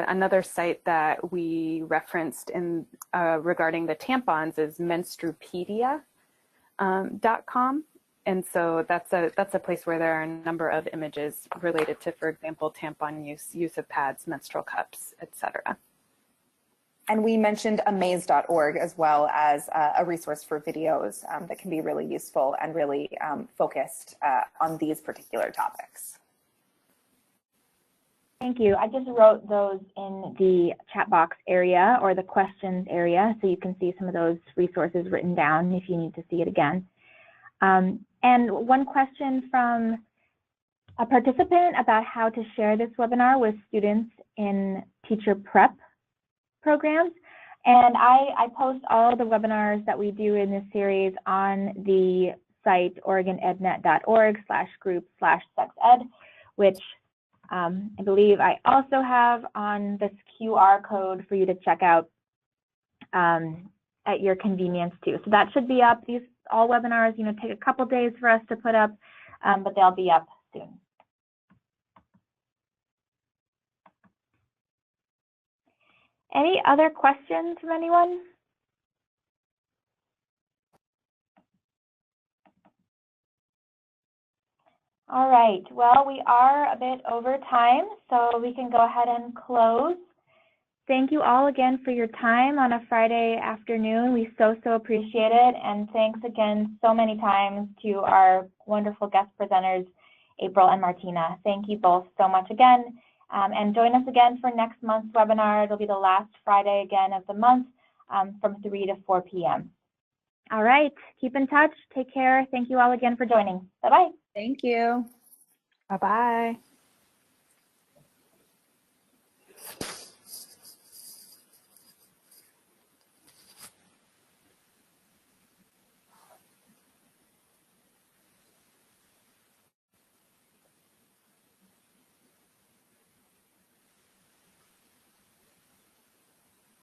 another site that we referenced in regarding the tampons is menstrupedia.com. And so that's a place where there are a number of images related to, for example, tampon use of pads, menstrual cups, etc. And we mentioned amaze.org as well as a resource for videos that can be really useful and really focused on these particular topics. Thank you. I just wrote those in the chat box area or the questions area, so you can see some of those resources written down if you need to see it again. And one question from a participant about how to share this webinar with students in teacher prep programs. And I post all the webinars that we do in this series on the site oregonednet.org/group/sexed, which I believe I also have on this QR code for you to check out at your convenience too. So that should be up. These all webinars, take a couple days for us to put up, but they'll be up soon. Any other questions from anyone? All right, well, we are a bit over time, so we can go ahead and close. Thank you all again for your time on a Friday afternoon. We so appreciate it. And thanks again so many times to our wonderful guest presenters, April and Martina. Thank you both so much again. And join us again for next month's webinar. It'll be the last Friday again of the month from 3 to 4 p.m. All right, keep in touch. Take care. Thank you all again for joining. Bye-bye. Thank you. Bye-bye.